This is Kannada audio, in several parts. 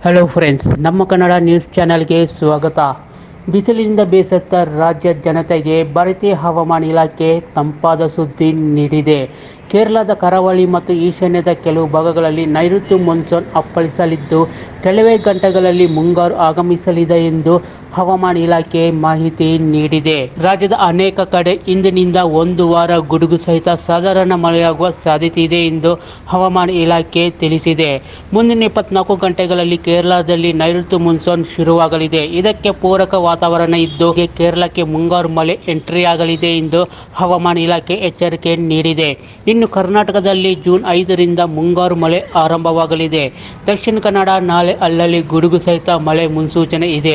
ಹಲೋ ಫ್ರೆಂಡ್ಸ್, ನಮ್ಮ ಕನ್ನಡ ನ್ಯೂಸ್ ಚಾನೆಲ್ಗೆ ಸ್ವಾಗತ. ಬಿಸಿಲಿನಿಂದ ಬೇಸತ್ತ ರಾಜ್ಯ ಜನತೆಗೆ ಭಾರತೀಯ ಹವಾಮಾನ ಇಲಾಖೆ ತಂಪಾದ ಸುದ್ದಿ ನೀಡಿದೆ. ಕೇರಳದ ಕರಾವಳಿ ಮತ್ತು ಈಶಾನ್ಯದ ಕೆಲವು ಭಾಗಗಳಲ್ಲಿ ನೈಋತ್ಯ ಮಾನ್ಸೂನ್ ಅಪ್ಪಳಿಸಲಿದ್ದು, ಕೆಲವೇ ಗಂಟೆಗಳಲ್ಲಿ ಮುಂಗಾರು ಆಗಮಿಸಲಿದೆ ಎಂದು ಹವಾಮಾನ ಇಲಾಖೆ ಮಾಹಿತಿ ನೀಡಿದೆ. ರಾಜ್ಯದ ಅನೇಕ ಕಡೆ ಇಂದಿನಿಂದ ಒಂದು ವಾರ ಗುಡುಗು ಸಹಿತ ಸಾಧಾರಣ ಮಳೆಯಾಗುವ ಸಾಧ್ಯತೆ ಇದೆ ಎಂದು ಹವಾಮಾನ ಇಲಾಖೆ ತಿಳಿಸಿದೆ. ಮುಂದಿನ 24 ಗಂಟೆಗಳಲ್ಲಿ ಕೇರಳದಲ್ಲಿ ನೈಋತ್ಯ ಮಾನ್ಸೂನ್ ಶುರುವಾಗಲಿದೆ. ಇದಕ್ಕೆ ಪೂರಕ ವಾತಾವರಣ ಇದ್ದು, ಕೇರಳಕ್ಕೆ ಮುಂಗಾರು ಮಳೆ ಎಂಟ್ರಿಯಾಗಲಿದೆ ಎಂದು ಹವಾಮಾನ ಇಲಾಖೆ ಎಚ್ಚರಿಕೆ ನೀಡಿದೆ. ಇನ್ನು ಕರ್ನಾಟಕದಲ್ಲಿ ಜೂನ್ 5ರಿಂದ ಮುಂಗಾರು ಮಳೆ ಆರಂಭವಾಗಲಿದೆ. ದಕ್ಷಿಣ ಕನ್ನಡ ನಾಳೆ ಅಲ್ಲಲ್ಲಿ ಗುಡುಗು ಸಹಿತ ಮಳೆ ಮುನ್ಸೂಚನೆ ಇದೆ.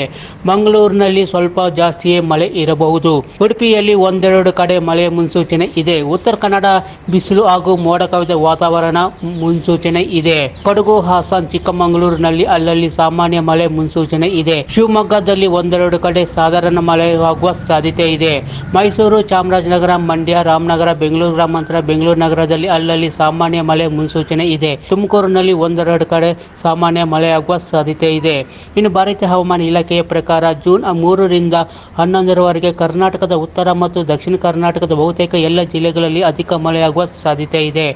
ಮಂಗಳೂರಿನಲ್ಲಿ ಸ್ವಲ್ಪ ಜಾಸ್ತಿಯೇ ಮಳೆ ಇರಬಹುದು. ಉಡುಪಿಯಲ್ಲಿ ಒಂದೆರಡು ಕಡೆ ಮಳೆಯ ಮುನ್ಸೂಚನೆ ಇದೆ. ಉತ್ತರ ಕನ್ನಡ ಬಿಸಿಲು ಹಾಗೂ ಮೋಡ ಕವಿದ ವಾತಾವರಣ ಮುನ್ಸೂಚನೆ ಇದೆ. ಕೊಡಗು, ಹಾಸನ, ಚಿಕ್ಕಮಗಳೂರಿನಲ್ಲಿ ಅಲ್ಲಲ್ಲಿ ಸಾಮಾನ್ಯ ಮಳೆ ಮುನ್ಸೂಚನೆ ಇದೆ. ಶಿವಮೊಗ್ಗದಲ್ಲಿ ಒಂದೆರಡು ಕಡೆ ಸಾಧಾರಣ ಮಳೆಯಾಗುವ ಸಾಧ್ಯತೆ ಇದೆ. ಮೈಸೂರು, ಚಾಮರಾಜನಗರ, ಮಂಡ್ಯ, ರಾಮನಗರ, ಬೆಂಗಳೂರು ಗ್ರಾಮಾಂತರ, ಬೆಂಗಳೂರು ನಗರದಲ್ಲಿ ಅಲ್ಲಲ್ಲಿ ಸಾಮಾನ್ಯ ಮಳೆ ಮುನ್ಸೂಚನೆ ಇದೆ. ತುಮಕೂರಿನಲ್ಲಿ ಒಂದೆರಡು ಕಡೆ ಸಾಮಾನ್ಯ ಮಳೆಯಾಗುವ ಸಾಧ್ಯತೆ ಇದೆ. ಇನ್ನು ಭಾರತೀಯ ಹವಾಮಾನ ಇಲಾಖೆಯ ಪ್ರಕಾರ ಜೂನ್ 3ರಿಂದ 11ರವರೆಗೆ ಕರ್ನಾಟಕದ ಉತ್ತರ ಮತ್ತು ದಕ್ಷಿಣ ಕರ್ನಾಟಕದ ಬಹುತೇಕ ಎಲ್ಲ ಜಿಲ್ಲೆಗಳಲ್ಲಿ ಅಧಿಕ ಮಳೆಯಾಗುವ ಸಾಧ್ಯತೆ ಇದೆ.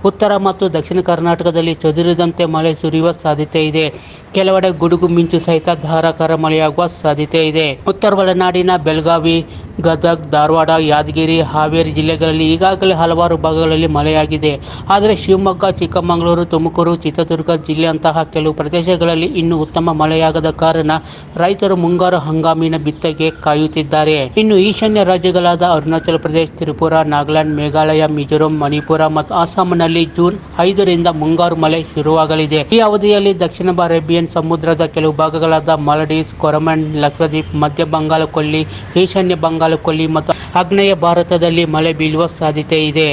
ಉತ್ತರ ಮತ್ತು ದಕ್ಷಿಣ ಕರ್ನಾಟಕದಲ್ಲಿ ಚದುರಿದಂತೆ ಮಳೆ ಸುರಿಯುವ ಸಾಧ್ಯತೆ ಇದೆ. ಕೆಲವೆಡೆ ಗುಡುಗು ಮಿಂಚು ಸಹಿತ ಧಾರಾಕಾರ ಮಳೆಯಾಗುವ ಸಾಧ್ಯತೆ ಇದೆ. ಉತ್ತರ ಒಳನಾಡಿನ ಬೆಳಗಾವಿ, ಗದಗ, ಧಾರವಾಡ, ಯಾದಗಿರಿ, ಹಾವೇರಿ ಜಿಲ್ಲೆಗಳಲ್ಲಿ ಈಗಾಗಲೇ ಹಲವಾರು ಭಾಗಗಳಲ್ಲಿ ಮಳೆಯಾಗಿದೆ. ಆದರೆ ಶಿವಮೊಗ್ಗ, ಚಿಕ್ಕಮಗಳೂರು, ತುಮಕೂರು, ಚಿತ್ರದುರ್ಗ ಜಿಲ್ಲೆಯಂತಹ ಕೆಲವು ಪ್ರದೇಶಗಳಲ್ಲಿ ಇನ್ನೂ ಉತ್ತಮ ಮಳೆಯಾಗದ ಕಾರಣ ರೈತರು ಮುಂಗಾರು ಹಂಗಾಮಿನ ಬಿತ್ತನೆಗೆ ಕಾಯುತ್ತಿದ್ದಾರೆ. ಇನ್ನು ಈಶಾನ್ಯ ರಾಜ್ಯಗಳಾದ ಅರುಣಾಚಲ ಪ್ರದೇಶ, ತ್ರಿಪುರ, ನಾಗಾಲ್ಯಾಂಡ್, ಮೇಘಾಲಯ, ಮಿಜೋರಾಂ, ಮಣಿಪುರ ಮತ್ತು ಅಸ್ಸಾಂನಲ್ಲಿ ಜೂನ್ 5ರಿಂದ ಮುಂಗಾರು ಮಳೆ ಶುರುವಾಗಲಿದೆ. ಈ ಅವಧಿಯಲ್ಲಿ ದಕ್ಷಿಣ ಅರೇಬಿಯನ್ ಸಮುದ್ರದ ಕೆಲವು ಭಾಗಗಳಾದ ಮಾಲ್ಡೀವ್ಸ್, ಕೊರಮಂಡಲ್, ಲಕ್ಷದ್ವೀಪ್, ಮಧ್ಯ ಬಂಗಾಳ ಕೊಲ್ಲಿ, ಈಶಾನ್ಯ ಬಂಗಾಳ ಕೊಲ್ಲಿ ಮತ್ತು ಆಗ್ನೇಯ ಭಾರತದಲ್ಲಿ ಮಳೆ ಬೀಳುವ ಸಾಧ್ಯತೆ ಇದೆ.